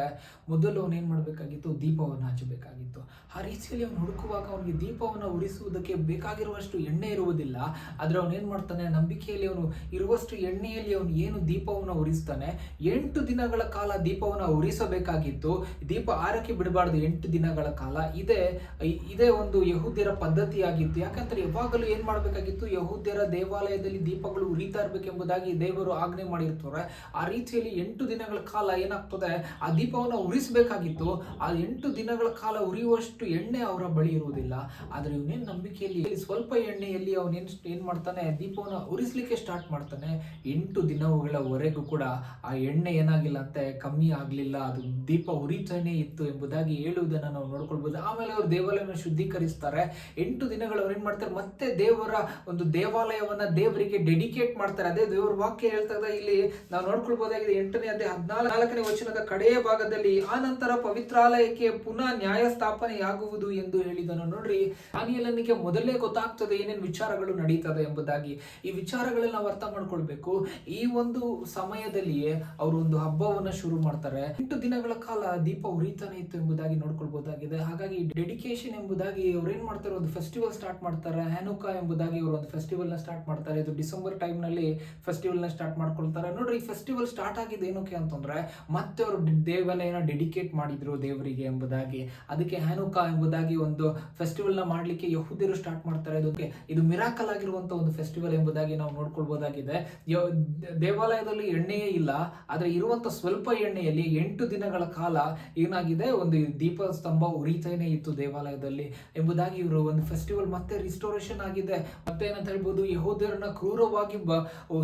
ಮೊದಲು ಅವನು ಏನ್ ಮಾಡ್ಬೇಕಾಗಿತ್ತು, ದೀಪವನ್ನು ಹಚ್ಚಬೇಕಾಗಿತ್ತು. ಆ ರೀತಿಯಲ್ಲಿ ಅವನು ಹುಡುಕುವಾಗ ಅವನಿಗೆ ದೀಪವನ್ನು ಉರಿಸುವುದಕ್ಕೆ ಬೇಕಾಗಿರುವಷ್ಟು ಎಣ್ಣೆ ಇರುವುದಿಲ್ಲ. ಆದ್ರೆ ಅವನು ಏನ್ ಮಾಡ್ತಾನೆ, ನಂಬಿಕೆಯಲ್ಲಿ ಅವನು ಇರುವಷ್ಟು ಎಣ್ಣೆಯಲ್ಲಿ ಅವನು ಏನು ದೀಪವನ್ನು ಉರಿಸ್ತಾನೆ, 8 ದಿನಗಳ ಕಾಲ ದೀಪವನ್ನು ಉರಿಸಬೇಕಾಗಿತ್ತು. ದೀಪ ಆರಕ್ಕೆ ಬಿಡಬಾರ್ದು 8 ದಿನಗಳ ಕಾಲ. ಇದೇ ಒಂದು ಯಹೂದ್ಯರ ಪದ್ಧತಿಯಾಗಿತ್ತು. ಯಾಕಂದ್ರೆ ಯಾವಾಗಲೂ ಏನ್ ಮಾಡ್ಬೇಕಾಗಿತ್ತು, ಯಹೂದ್ಯರ ದೇವಾಲಯದಲ್ಲಿ ದೀಪಗಳು ಉರಿತಾ ಇರ್ಬೇಕೆಂಬುದಾಗಿ ದೇವರು ಆಜ್ಞೆ ಮಾಡಿರ್ತಾರೆ. ಆ ರೀತಿಯಲ್ಲಿ 8 ದಿನಗಳ ಕಾಲ ಏನಾಗ್ತದೆ, ಆ ದೀಪವನ್ನು ಉರಿಸಬೇಕಾಗಿತ್ತು. ಆ 8 ದಿನಗಳ ಕಾಲ ಉರಿಯುವಷ್ಟು ಎಣ್ಣೆ ಅವರ ಬಳಿ ಇರುವುದಿಲ್ಲ. ಆದ್ರೆ ಇವನೇನ್ ನಂಬಿಕೆಯಲ್ಲಿ ಸ್ವಲ್ಪ ಎಣ್ಣೆಯಲ್ಲಿ ಅವನೇನ್ ಮಾಡ್ತಾನೆ, ದೀಪವನ್ನು ಉರಿಸ್ಲಿಕ್ಕೆ ಸ್ಟಾರ್ಟ್ ಮಾಡ್ತಾನೆ. 8 ದಿನಗಳವರೆಗೂ ಕೂಡ ಆ ಎಣ್ಣೆ ಏನಾಗಿಲ್ಲ ಅಂತೆ, ಕಮ್ಮಿ ಆಗ್ಲಿಲ್ಲ, ಅದು ದೀಪ ಉರಿತಾನೆ ಇತ್ತು ಎಂಬುದಾಗಿ ಹೇಳುವುದನ್ನ ನಾವು ನೋಡ್ಕೊಳ್ಬಹುದು. ಆಮೇಲೆ ಅವರು ದೇವಾಲಯವನ್ನು ಶುದ್ಧೀಕರಿಸ್ತಾರೆ. 8 ದಿನಗಳು ಅವ್ರು ಏನ್ ಮಾಡ್ತಾರೆ, ಮತ್ತೆ ದೇವರ ಒಂದು ದೇವಾಲಯವನ್ನ ದೇವರಿಗೆ ಡೆಡಿಕೇಟ್ ಮಾಡ್ತಾರೆ. ಅದೇ ದೇವರ ವಾಕ್ಯ ಹೇಳ್ತಾ ಇದೆ, ಇಲ್ಲಿ ನಾವು ನೋಡ್ಕೊಳ್ಬಹುದಾಗಿದೆ 8ನೇ ಅಧ್ಯಾಯ 14ನೇ ವಚನದ ಕಡೆಯ ಭಾಗದಲ್ಲಿ, ಆ ನಂತರ ಪವಿತ್ರಾಲಯಕ್ಕೆ ಪುನಃ ನ್ಯಾಯ ಸ್ಥಾಪನೆಯಾಗುವುದು ಎಂದು ಹೇಳಿದನು. ನೋಡ್ರಿ, ದಾನಿಯೇಲನಿಗೆ ಮೊದಲೇ ಗೊತ್ತಾಗ್ತದೆ ಏನೇನು ವಿಚಾರಗಳು ನಡೀತದೆ ಎಂಬುದಾಗಿ. ಈ ವಿಚಾರಗಳನ್ನ ನಾವು ಅರ್ಥ ಮಾಡ್ಕೊಳ್ಬೇಕು. ಈ ಒಂದು ಸಮಯದಲ್ಲಿಯೇ ಅವರು ಒಂದು ಹಬ್ಬವನ್ನ ಶುರು ಮಾಡ್ತಾರೆ. 8 ದಿನಗಳ ಕಾಲ ದೀಪ ಉರಿತಾನೆ ಇತ್ತು ಎಂಬುದಾಗಿ ನೋಡ್ಕೊಳ್ಬಹುದಾಗಿದೆ. ಹಾಗಾಗಿ ಡೆಡಿಕೇಶನ್ ಎಂಬುದಾಗಿ ಅವ್ರು ಏನ್ ಮಾಡ್ತಾರೆ, ಒಂದು ಫೆಸ್ಟಿವಲ್ ಸ್ಟಾರ್ಟ್ ಮಾಡ್ತಾರೆ. ಹ್ಯಾನುಕಾ ಎಂಬುದಾಗಿ ಅವರು ಒಂದು ಫೆಸ್ಟಿವಲ್ ನ ಸ್ಟಾರ್ಟ್ ಮಾಡ್ತಾರೆ. ಇದು ಡಿಸೆಂಬರ್ ಟೈಮ್ ನಲ್ಲಿ ಫೆಸ್ಟಿವಲ್ ನ ಸ್ಟಾರ್ಟ್ ಮಾಡ್ಕೊಳ್ತಾರೆ. ನೋಡ್ರಿ, ಈ ಫೆಸ್ಟಿವಲ್ ಸ್ಟಾರ್ಟ್ ಆಗಿದೆ ಏನಕ್ಕೆ ಅಂತಂದ್ರೆ, ಮತ್ತೆ ಅವರು ದೇವಾಲಯನ ಡೆಡಿಕೇಟ್ ಮಾಡಿದ್ರು ದೇವರಿಗೆ ಎಂಬುದಾಗಿ. ಅದಕ್ಕೆ ಹ್ಯಾನುಕಾ ಎಂಬುದಾಗಿ ಒಂದು ಫೆಸ್ಟಿವಲ್ ನ ಮಾಡ್ಲಿಕ್ಕೆ ಯಹೂದ್ಯರು ಸ್ಟಾರ್ಟ್ ಮಾಡ್ತಾರೆ. ಇದು ಮಿರಾಕಲ್ ಆಗಿರುವಂತ ಒಂದು ಫೆಸ್ಟಿವಲ್ ಎಂಬುದಾಗಿ ನಾವು ನೋಡ್ಕೊಳ್ಬಹುದಾಗಿದೆ. ದೇವಾಲಯದಲ್ಲಿ ಎಣ್ಣೆಯೇ ಇಲ್ಲ, ಆದ್ರೆ ಇರುವಂತ ಸ್ವಲ್ಪ ಎಣ್ಣೆಯಲ್ಲಿ 8 ದಿನಗಳ ಕಾಲ ಏನಾಗಿದೆ, ಒಂದು ದೀಪ ಸ್ತಂಭ ಉರಿತಾನೆ ಇತ್ತು ದೇವಾಲಯದಲ್ಲಿ ಎಂಬುದಾಗಿ ಇವರು ಒಂದು ಫೆಸ್ಟಿವಲ್ ಮತ್ತೆ ರಿಸ್ಟೋರೇಷನ್ ಆಗಿದೆ. ಮತ್ತೆ ಏನಂತ ಹೇಳ್ಬೋದು, ಯಹೂದ್ಯರನ್ನ ಕ್ರೂರವಾಗಿ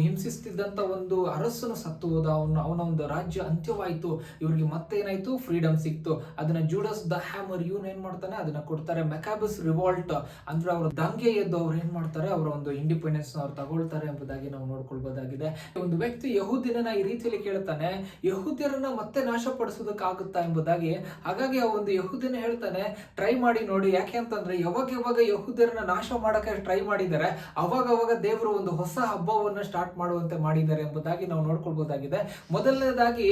ಹಿಂಸಿಸ್ತಿದ್ದಂತ ಒಂದು ಅರಸನು ಸತ್ತು ಹೋದ. ಅವನ ಒಂದು ರಾಜ್ಯ ಅಂತ್ಯವಾಯಿತು. ಇವರಿಗೆ ಮತ್ತೆ ಏನಾಯ್ತು, ಫ್ರೀಡಮ್ ಸಿಕ್ತು. ಅದನ್ನ ಜೂಡಸ್ ದ ಹ್ಯಾಮರ್ ಇವನ್ ಏನ್ ಮಾಡ್ತಾನೆ, ಅದನ್ನ ಕೊಡ್ತಾರೆ. ಮೆಕಾಬಸ್ ರಿವಾಲ್ಟ್ ಅಂದ್ರೆ ಅವರ ದಂಗೆ ಎದ್ದು ಅವ್ರು ಏನ್ ಮಾಡ್ತಾರೆ, ಅವರ ಒಂದು ಇಂಡಿಪೆಂಡೆನ್ಸ್ ಅವ್ರು ತಗೊಳ್ತಾರೆ ಎಂಬುದಾಗಿ ನಾವು ನೋಡ್ಕೊಳ್ಬಹುದಾಗಿದೆ. ಒಂದು ವ್ಯಕ್ತಿ ಯಹೂದ್ಯರನ್ನ ಈ ರೀತಿಯಲ್ಲಿ ಕೇಳ್ತಾನೆ, ಯಹೂದ್ಯರನ್ನ ಮತ್ತೆ ನಾಶಪಡಿಸೋದಕ್ಕಾಗುತ್ತಾ ಎಂಬುದಾಗಿ. ಹಾಗಾಗಿ ಆ ಒಂದು ಯಹೂದ್ಯನ ಹೇಳ್ತಾನೆ, ಟ್ರೈ ಮಾಡಿ ನೋಡಿ. ಯಾಕೆ ಅಂತಂದ್ರೆ ಯಾವಾಗ ಯಹೂದ್ಯರನ್ನ ನಾಶ ಮಾಡಕ್ಕೆ ಟ್ರೈ ಮಾಡಿದ್ದಾರೆ, ಅವಾಗ ದೇವರು ಒಂದು ಹೊಸ ಹಬ್ಬವನ್ನ ಸ್ಟಾರ್ಟ್ ಮಾಡುವಂತೆ ಮಾಡಿದ್ದಾರೆ ಎಂಬುದಾಗಿ ನಾವು ನೋಡ್ಕೊಳ್ಬಹುದಾಗಿದೆ. ಮೊದಲನೇದಾಗಿ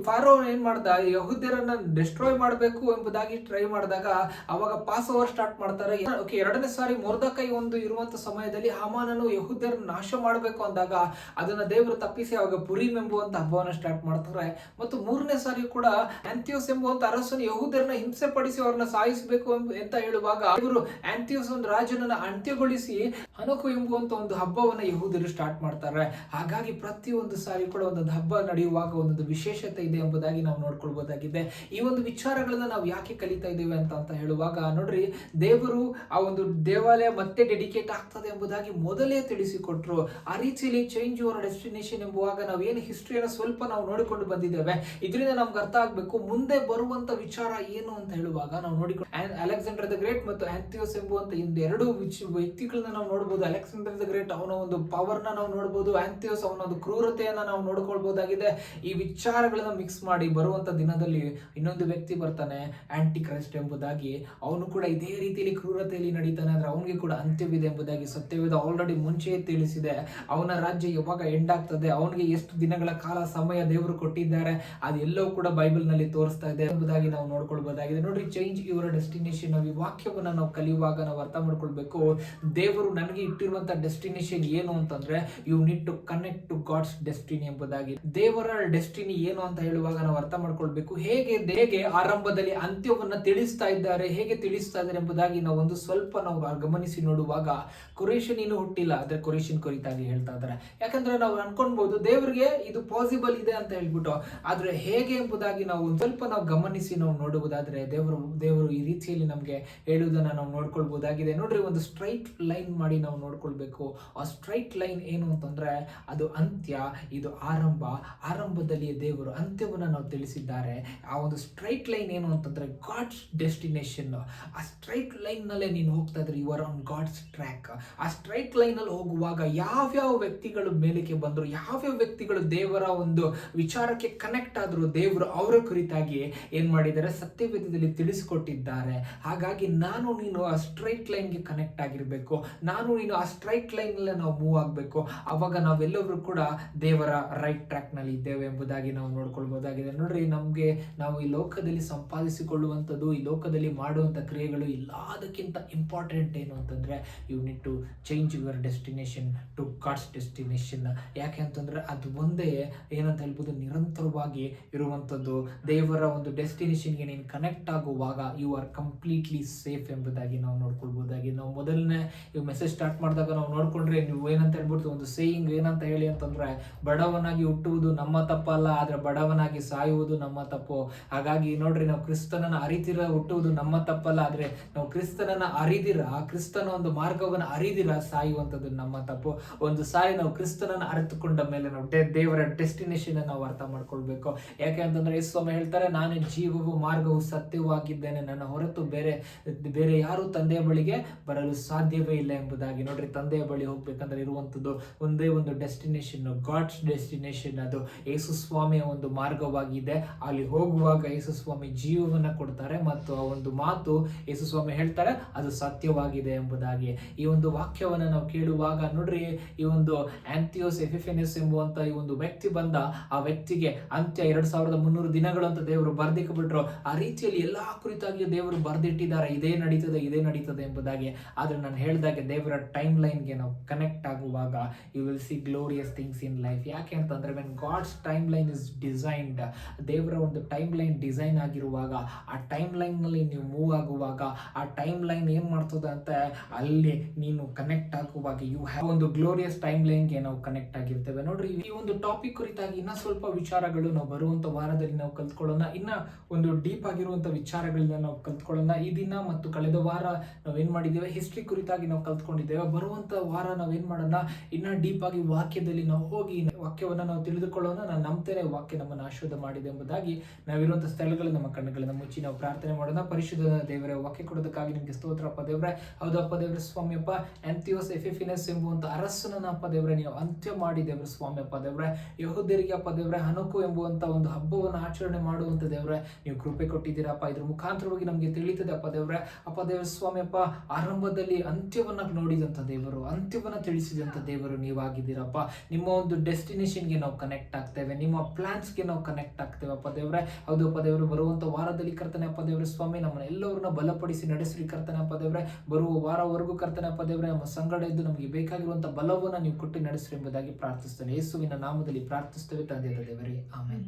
ಫಾರೋ ಏನ್ ಮಾಡ್ದ, ಯಹೂದ್ಯರನ್ನ ಡಿಸ್ಟ್ರಾಯ್ ಮಾಡಬೇಕು ಎಂಬುದಾಗಿ ಟ್ರೈ ಮಾಡಿದಾಗ ಅವಾಗ ಪಾಸ್ ಓವರ್ ಸ್ಟಾರ್ಟ್ ಮಾಡ್ತಾರೆ. ಎರಡನೇ ಸಾರಿ ಮೊರ್ದಕೈ ಒಂದು ಇರುವಂತ ಸಮಯದಲ್ಲಿ ಹಾಮಾನನು ಯಹೂದ್ಯರನ್ನ ನಾಶ ಮಾಡಬೇಕು ಅಂದಾಗ ಅದನ್ನ ದೇವರು ತಪ್ಪಿಸಿ ಅವಾಗ ಪುರೀಮ್ ಎಂಬುವಂತ ಹಬ್ಬವನ್ನ ಸ್ಟಾರ್ಟ್ ಮಾಡ್ತಾರೆ. ಮತ್ತು 3ನೇ ಸಾರಿ ಕೂಡ ಆಂತಿಯೋಸ್ ಎಂಬುವಂತ ಅರಸನು ಯಹೂದ್ಯರನ್ನ ಹಿಂಸೆ ಪಡಿಸಿ ಅವ್ರನ್ನ ಸಾಯಿಸಬೇಕು ಅಂತ ಹೇಳುವಾಗ ಇವರು ಆಂತಿಯೋಸ್ ಒಂದು ರಾಜನನ್ನ ಅಂತ್ಯಗೊಳಿಸಿ ಹನಕು ಎಂಬುವಂತ ಒಂದು ಹಬ್ಬವನ್ನ ಯಹೂದ್ಯರು ಸ್ಟಾರ್ಟ್ ಮಾಡ್ತಾರೆ. ಹಾಗಾಗಿ ಪ್ರತಿಯೊಂದು ಸಾರಿ ಕೂಡ ಒಂದೊಂದು ಹಬ್ಬ ನಡೆಯುವಾಗ ಒಂದೊಂದು ವಿಶೇಷತೆ ಇದೆ ಎಂಬುದಾಗಿ ನಾವು ನೋಡ್ಕೊಳ್ಬಹುದಾಗಿದೆ. ಈ ಒಂದು ವಿಚಾರಗಳನ್ನ ನಾವು ಯಾಕೆ ಕಲಿತಾ ಇದ್ದೇವೆ ಅಂತ ಹೇಳುವಾಗ, ನೋಡ್ರಿ, ದೇವರು ಆ ಒಂದು ದೇವಾಲಯ ಮತ್ತೆ ಡೆಡಿಕೇಟ್ ಆಗ್ತದೆ ಎಂಬುದಾಗಿ ಮೊದಲೇ ತಿಳಿಸಿಕೊಟ್ರು. ಆ ರೀತಿಯಲ್ಲಿ ಚೇಂಜ್ ಯುವರ್ ಡೆಸ್ಟಿನೇಷನ್ ಎಂಬುವಾಗ ನಾವು ಏನು ಹಿಸ್ಟ್ರಿಯನ್ನು ಸ್ವಲ್ಪ ನಾವು ನೋಡಿಕೊಂಡು ಬಂದಿದ್ದೇವೆ. ಇದರಿಂದ ನಮ್ಗೆ ಅರ್ಥ ಆಗ್ಬೇಕು ಮುಂದೆ ಬರುವಂತ ವಿಚಾರ ಏನು ಅಂತ ಹೇಳುವಾಗ ನಾವು ನೋಡಿಕೊಂಡು ಅಲೆಕ್ಸಾಂಡರ್ ದ ಗ್ರೇಟ್ ಮತ್ತು ಆಂಥಿಯೋಸ್ ಎಂಬುವಂತ ಎರಡು ವ್ಯಕ್ತಿಗಳನ್ನ ನಾವು ನೋಡಬಹುದು. ಅಲೆಕ್ಸಾಂಡರ್ ದ ಗ್ರೇಟ್ ಅವನ ಒಂದು ಪವರ್ ನ ನಾವು ನೋಡಬಹುದು, ಆಂಥಿಯೋಸ್ ಅವನ ಒಂದು ಕ್ರೂರತೆಯನ್ನ ನಾವು ನೋಡ್ಕೊಳ್ಬಹುದಾಗಿದೆ. ಈ ವಿಚಾರಗಳನ್ನ ಮಿಕ್ಸ್ ಮಾಡಿ ಬರುವಂತ ದಿನದಲ್ಲಿ ಇನ್ನೊಂದು ವ್ಯಕ್ತಿ ಬರ್ತಾನೆ, ಆಂಟಿ ಕ್ರೈಸ್ಟ್ ಎಂಬುದಾಗಿ. ಅವನು ಕೂಡ ಇದೇ ರೀತಿಯಲ್ಲಿ ಕ್ರೂರತೆಯಲ್ಲಿ ನಡೀತಾನೆ. ಅಂದ್ರೆ ಅವನಿಗೆ ಕೂಡ ಅಂತ್ಯವಿದೆ ಎಂಬುದಾಗಿ ಸತ್ಯವೇದ ಆಲ್ರೆಡಿ ಮುಂಚೆಯೇ ತಿಳಿಸಿದೆ. ಅವನ ರಾಜ್ಯ ಯಾವಾಗ ಎಂಡ್ ಆಗ್ತದೆ, ಅವನಿಗೆ ಎಷ್ಟು ದಿನಗಳ ಕಾಲ ಸಮಯ ದೇವರು ಕೊಟ್ಟಿದ್ದಾರೆ, ಅದೆಲ್ಲವೂ ಕೂಡ ಬೈಬಲ್ ನಲ್ಲಿ ತೋರಿಸ್ತಾ ಇದೆ ಎಂಬುದಾಗಿ ನಾವು ನೋಡ್ಕೊಳ್ಬಹುದಾಗಿದೆ. ನೋಡ್ರಿ, ಚೇಂಜ್ ಯುವರ್ ಡೆಸ್ಟಿನೇಷನ್ ಈ ವಾಕ್ಯವನ್ನ ನಾವು ಕಲಿಯುವಾಗ ನಾವು ಅರ್ಥ ಮಾಡ್ಕೊಳ್ಬೇಕು, ದೇವರು ನನಗೆ ಇಟ್ಟಿರುವಂತ ಡೆಸ್ಟಿನೇಷನ್ ಏನು ಅಂತಂದ್ರೆ, you need to connect to God's destiny ಎಂಬುದಾಗಿ. ದೇವರ ಡೆಸ್ಟಿನಿ ಏನು ಅಂತ ಹೇಳುವಾಗ ನಾವು ಅರ್ಥ ಮಾಡ್ಕೊಳ್ಬೇಕು, ಹೇಗೆ ಆರಂಭದಲ್ಲಿ ಅಂತ್ಯವನ್ನ ತಿಳಿಸ್ತಾ ಇದ್ದಾರೆ ಎಂಬುದಾಗಿ ನಾವು ಒಂದು ಸ್ವಲ್ಪ ನಾವು ಗಮನಿಸಿ ನೋಡುವಾಗ, ಕೊರೇಷನ್ ಇನ್ನೂ ಹುಟ್ಟಿಲ್ಲ, ಆದ್ರೆ ಕೊರೇಷನ್ ಕೊರಿತಾಗಿ ಹೇಳ್ತಾ ಇದ್ದಾರೆ. ಯಾಕಂದ್ರೆ ನಾವು ಅನ್ಕೊಳ್ಬಹುದು ದೇವರಿಗೆ ಇದು ಪಾಸಿಬಲ್ ಇದೆ ಅಂತ ಹೇಳ್ಬಿಟ್ಟು, ಆದ್ರೆ ಹೇಗೆ ಎಂಬುದಾಗಿ ನಾವು ಸ್ವಲ್ಪ ನಾವು ಗಮನಿಸಿ ನಾವು ನೋಡುವುದಾದ್ರೆ ದೇವರು ಈ ರೀತಿಯಲ್ಲಿ ನಮ್ಗೆ ಹೇಳುವುದನ್ನ ನಾವು ನೋಡ್ಕೊಳ್ಬಹುದಾಗಿದೆ. ನೋಡ್ರಿ, ಒಂದು ಸ್ಟ್ರೈಟ್ ಲೈನ್ ಮಾಡಿ ನಾವು ನೋಡ್ಕೊಳ್ಬೇಕು. ಆ ಸ್ಟ್ರೈಟ್ ಲೈನ್ ಏನು ಅಂತಂದ್ರೆ ಅದು ಅಂತ್ಯ, ಇದು ಆರಂಭದಲ್ಲಿ ದೇವರು ಅಂತ್ಯವನ್ನ ನಾವು ತಿಳಿಸಿದ್ದಾರೆ. ಆ ಒಂದು ಸ್ಟ್ರೈಟ್ ಲೈನ್ ಏನು ಅಂತಂದ್ರೆ ಗಾಡ್ಸ್ ಡೆಸ್ಟಿನೇಷನ್. ಆ ಸ್ಟ್ರೈಟ್ ಲೈನ್ ನಲ್ಲೇ ನೀನು ಹೋಗ್ತಾ ಇದ್ರೆ you are on God's track. ಆ ಸ್ಟ್ರೈಟ್ ಲೈನ್ ಅಲ್ಲಿ ಹೋಗುವಾಗ ಯಾವ್ಯಾವ ವ್ಯಕ್ತಿಗಳು ಮೇಲಕ್ಕೆ ಬಂದ್ರು, ಯಾವ್ಯಾವ ವ್ಯಕ್ತಿಗಳು ದೇವರ ಒಂದು ವಿಚಾರಕ್ಕೆ ಕನೆಕ್ಟ್ ಆದ್ರು, ದೇವರು ಅವರ ಕುರಿತಾಗಿ ಏನ್ ಮಾಡಿದ್ದಾರೆ ಸತ್ಯವೇದದಲ್ಲಿ ತಿಳಿಸಿಕೊಟ್ಟಿದ್ದಾರೆ. ಹಾಗಾಗಿ ನಾನು ನೀನು ಆ ಸ್ಟ್ರೈಟ್ ಲೈನ್ಗೆ ಕನೆಕ್ಟ್ ಆಗಿರ್ಬೇಕು, ನಾನು ನೀನು ಆ ಸ್ಟ್ರೈಟ್ ಲೈನ್ ಅಲ್ಲೇ ನಾವು ಮೂವ್ ಆಗ್ಬೇಕು. ಅವಾಗ ನಾವೆಲ್ಲರೂ ಕೂಡ ದೇವರ ರೈಟ್ ಟ್ರ್ಯಾಕ್ ನಲ್ಲಿ ಇದ್ದೇವೆ ಎಂಬುದಾಗಿ ನಾವು ನೋಡ್ಕೊಳ್ಬಹುದಾಗಿದೆ. ನೋಡ್ರಿ, ನಮಗೆ ನಾವು ಈ ಲೋಕದಲ್ಲಿ ಸಂಪಾದಿಸಿಕೊಳ್ಳುವಂಥದ್ದು, ಈ ಲೋಕದಲ್ಲಿ ಮಾಡುವಂಥ ಕ್ರಿಯೆಗಳು ಎಲ್ಲದಕ್ಕಿಂತ ಇಂಪಾರ್ಟೆಂಟ್ ಏನು ಅಂತಂದರೆ, you need to change your destination to God's destination. ಯಾಕೆ ಅಂತಂದರೆ ಅದು ಒಂದೇ ಏನಂತ ಹೇಳ್ಬೋದು, ನಿರಂತರವಾಗಿ ಇರುವಂಥದ್ದು. ದೇವರ ಒಂದು ಡೆಸ್ಟಿನೇಷನ್ಗೆ ನೀನು ಕನೆಕ್ಟ್ ಆಗುವಾಗ ಯು ಆರ್ ಕಂಪ್ಲೀಟ್ಲಿ ಸೇಫ್ ಎಂಬುದಾಗಿ ನಾವು ನೋಡ್ಕೊಳ್ಬಹುದಾಗಿ. ನಾವು ಮೊದಲನೇ ಈ ಮೆಸೇಜ್ ಸ್ಟಾರ್ಟ್ ಮಾಡಿದಾಗ ನಾವು ನೋಡ್ಕೊಂಡ್ರೆ, ನೀವು ಏನಂತ ಹೇಳ್ಬಿಡ್ತು, ಒಂದು ಸೇಯಿಂಗ್ ಏನಂತ ಹೇಳಿ ಅಂತಂದ್ರೆ, ಬಡವನಾಗಿ ಹುಟ್ಟುವುದು ನಮ್ಮ ತಪ್ಪಲ್ಲ, ಆದ್ರೆ ಬಡವನಾಗಿ ಸಾಯುವುದು ನಮ್ಮ ತಪ್ಪು. ಹಾಗಾಗಿ ನೋಡ್ರಿ, ನಾವು ಕ್ರಿಸ್ತನನ್ನ ಅರಿತಿರ ಹುಟ್ಟುವುದು ನಮ್ಮ ತಪ್ಪಲ್ಲ, ಆದ್ರೆ ನಾವು ಕ್ರಿಸ್ತನನ್ನ ಅರಿದಿರ, ಕ್ರಿಸ್ತನ ಒಂದು ಮಾರ್ಗವನ್ನು ಅರಿದಿರ ಸಾಯುವಂಥದ್ದು ನಮ್ಮ ತಪ್ಪು. ಒಂದು ಸಾರಿ ನಾವು ಕ್ರಿಸ್ತನನ್ನ ಅರಿತುಕೊಂಡ ಮೇಲೆ ನಾವು ದೇವರ ಡೆಸ್ಟಿನೇಷನ್ ನಾವು ಅರ್ಥ ಮಾಡ್ಕೊಳ್ಬೇಕು. ಯಾಕೆ ಅಂತಂದ್ರೆ ಯೇಸು ಹೇಳ್ತಾರೆ, ನಾನೇ ಜೀವವು ಮಾರ್ಗವು ಸತ್ಯವೂ ಆಗಿದ್ದೇನೆ, ನನ್ನ ಹೊರತು ಬೇರೆ ಯಾರು ತಂದೆಯ ಬಳಿಗೆ ಬರಲು ಸಾಧ್ಯವೇ ಇಲ್ಲ ಎಂಬುದಾಗಿ. ನೋಡ್ರಿ, ತಂದೆಯ ಬಳಿ ಹೋಗ್ಬೇಕಂದ್ರೆ ಇರುವಂಥದ್ದು ಒಂದೇ ಒಂದು ಡೆಸ್ಟಿನೇಷನ್, ಗಾಡ್ಸ್ ಡೆಸ್ಟಿನೇಷನ್. ಅದು ಯೇಸು ಸ್ವಾಮಿಯ ಒಂದು ಮಾರ್ಗವಾಗಿದೆ. ಅಲ್ಲಿ ಹೋಗುವಾಗ ಯೇಸು ಸ್ವಾಮಿ ಜೀವವನ್ನ ಕೊಡ್ತಾರೆ ಮತ್ತು ಆ ಒಂದು ಮಾತು ಯೇಸು ಸ್ವಾಮಿ ಹೇಳ್ತಾರೆ ಅದು ಸತ್ಯವಾಗಿದೆ ಎಂಬುದಾಗಿ. ಈ ಒಂದು ವಾಕ್ಯವನ್ನ ನಾವು ಕೇಳುವಾಗ ನೋಡ್ರಿ, ಈ ಒಂದು ಆಂಥಿಯೋಸ್ ಎಪಿಫೆನಸ್ ಎಂಬುವಂತ ಈ ಒಂದು ವ್ಯಕ್ತಿ ಬಂದ, ಆ ವ್ಯಕ್ತಿಗೆ ಅಂತ್ಯ 2300 ದಿನಗಳು ಅಂತ ದೇವರು ಬರ್ದಿಟ್ಬಿಟ್ರು. ಆ ರೀತಿಯಲ್ಲಿ ಎಲ್ಲಾ ಕುರಿತಾಗಿ ದೇವರು ಬರ್ದಿಟ್ಟಿದ್ದಾರೆ, ಇದೇ ನಡೀತದೆ ಎಂಬುದಾಗಿ. ಆದ್ರೆ ನಾನು ಹೇಳಿದಾಗೆ ದೇವರ ಟೈಮ್ ಲೈನ್ಗೆ ನಾವು ಕನೆಕ್ಟ್ ಆಗುವಾಗ you will see glorious things in life. ಯಾಕೆ ಅಂತಂದ್ರೆ, when God's timeline is designed, ದೇವರ ಒಂದು ಟೈಮ್ ಲೈನ್ ಡಿಸೈನ್ ಆಗಿರುವಾಗ, ಆ ಟೈಮ್ ಲೈನ್ ನಲ್ಲಿ ನೀವು ಮೂವ್ ಆಗುವಾಗ, ಆ ಟೈಮ್ ಲೈನ್ ಏನ್ ಮಾಡ್ತದೆ ಅಂತ ಅಲ್ಲಿ ನೀನು ಕನೆಕ್ಟ್ ಆಗುವಾಗ ಯು ಹ್ಯಾವ್ ಒಂದು ಗ್ಲೋರಿಯಸ್ ಟೈಮ್ ಲೈನ್ಗೆ ನಾವು ಕನೆಕ್ಟ್ ಆಗಿರ್ತೇವೆ. ನೋಡ್ರಿ, ಈ ಒಂದು ಟಾಪಿಕ್ ಕುರಿತಾಗಿ ಇನ್ನ ಸ್ವಲ್ಪ ವಿಚಾರಗಳು ನಾವು ಬರುವಂತ ವಾರದಲ್ಲಿ ನಾವು ಕಲ್ತ್ಕೊಳ್ಳೋಣ. ಇನ್ನ ಒಂದು ಡೀಪ್ ಆಗಿರುವಂತ ವಿಚಾರಗಳನ್ನ ನಾವು ಕಲ್ತ್ಕೊಳ್ಳೋಣ. ಈ ದಿನ ಮತ್ತು ಕಳೆದ ವಾರ ನಾವೇನ್ ಮಾಡಿದ್ದೇವೆ, ಹಿಸ್ಟ್ರಿ ಕುರಿತಾಗಿ ನಾವು ಕಲ್ತ್ಕೊಂಡಿದ್ದೇವೆ. ಬರುವಂತ ವಾರ ನಾವೇನ್ ಮಾಡೋಣ, ಇನ್ನ ಡೀಪ್ ಆಗಿ ವಾಕ್ಯದಲ್ಲಿ ನಾವು ಹೋಗಿ ವಾಕ್ಯವನ್ನ ನಾವು ತಿಳಿದುಕೊಳ್ಳೋಣ. ನಾನು ನಂಬ್ತೇನೆ ವಾಕ್ಯ ನಮ್ಮನ್ನು ಆಶೀರ್ವಾದ ಮಾಡಿದೆ ಎಂಬುದಾಗಿ. ನಾವಿರುವಂತಹ ಸ್ಥಳಗಳು ನಮ್ಮ ಕಣ್ಣುಗಳನ್ನ ಮುಚ್ಚಿ ನಾವು ಪ್ರಾರ್ಥನೆ ಮಾಡೋಣ. ಪರಿಶುದ್ಧ ದೇವರೇ, ವಾಕ್ಯ ಕೊಡೋದಕ್ಕಾಗಿ ನಿಮ್ಗೆ ಸ್ತೋತ್ರಪ್ಪ ದೇವರೇ. ಹೌದಪ್ಪ ದೇವರ ಸ್ವಾಮಿಯಪ್ಪ, ಆಂಥಿಯೋಸ್ ಎಪಿಫೆನಸ್ ಎಂಬುವಂತ ಅರಸನನ್ನ ಅಪ್ಪ ದೇವರೇ ನೀವು ಅಂತ್ಯ ಮಾಡಿ ದೇವರ ಸ್ವಾಮಿಯಪ್ಪ ದೇವರೇ. ಯಹೂದ್ಯರಿಗೆ ಅಪ್ಪ ದೇವರೇ ಹನಕು ಎಂಬುವಂತ ಒಂದು ಹಬ್ಬವನ್ನು ಆಚರಣೆ ಮಾಡುವಂತ ದೇವರೇ ನೀವು ಕೃಪೆ ಕೊಟ್ಟಿದ್ದೀರಪ್ಪ. ಇದ್ರ ಮುಖಾಂತರವಾಗಿ ನಮ್ಗೆ ತಿಳಿತದೆ ಅಪ್ಪ ದೇವರೇ. ಅಪ್ಪ ದೇವರ ಸ್ವಾಮಿಯಪ್ಪ, ಆರಂಭದಲ್ಲಿ ಅಂತ್ಯವನ್ನ ನೋಡಿದಂತ ದೇವರು, ಅಂತ್ಯವನ್ನ ತಿಳಿಸಿದಂತ ದೇವರು ನೀವಾಗಿದ್ದೀರಪ್ಪ. ನಿಮ್ಮ ಒಂದು ಡೆಸ್ಟಿನೇಷನ್ಗೆ ನಾವು ಕನೆಕ್ಟ್ ಆಗ್ತೇವೆ, ನಿಮ್ಮ ಪ್ಲಾನ್ಸ್ಗೆ ನಾವು ಕನೆಕ್ಟ್ ಆಗ್ತೇವೆ ಅಪ್ಪ ದೇವರೇ. ಹೌದು ಅಪ್ಪ ದೇವರು, ಬರುವಂತ ವಾರದಲ್ಲಿ ಕರ್ತನೆ ಅಪ್ಪ ದೇವರ ಸ್ವಾಮಿ ನಮ್ಮನ್ನ ಎಲ್ಲವರನ್ನ ಬಲಪಡಿಸಿ ನಡೆಸಿ ಕರ್ತನೆ ಅಪ್ಪ ದೇವರೇ. ಬರುವ ವಾರವರೆಗೂ ಕರ್ತನೆ ಅಪ್ಪ ದೇವರೇ ನಮ್ಮ ಸಂಗಡ ಇದ್ದು ನಮಗೆ ಬೇಕಾಗಿರುವಂತ ಬಲವನ್ನ ನೀವು ಕೊಟ್ಟು ನಡೆಸಿ ಎಂಬುದಾಗಿ ಪ್ರಾರ್ಥಿಸ್ತೇನೆ. ಯೇಸುವಿನ ನಾಮದಲ್ಲಿ ಪ್ರಾರ್ಥಿಸ್ತೇವೆ ತಂದೆಯ ದೇವರೇ, ಆಮೆನ್.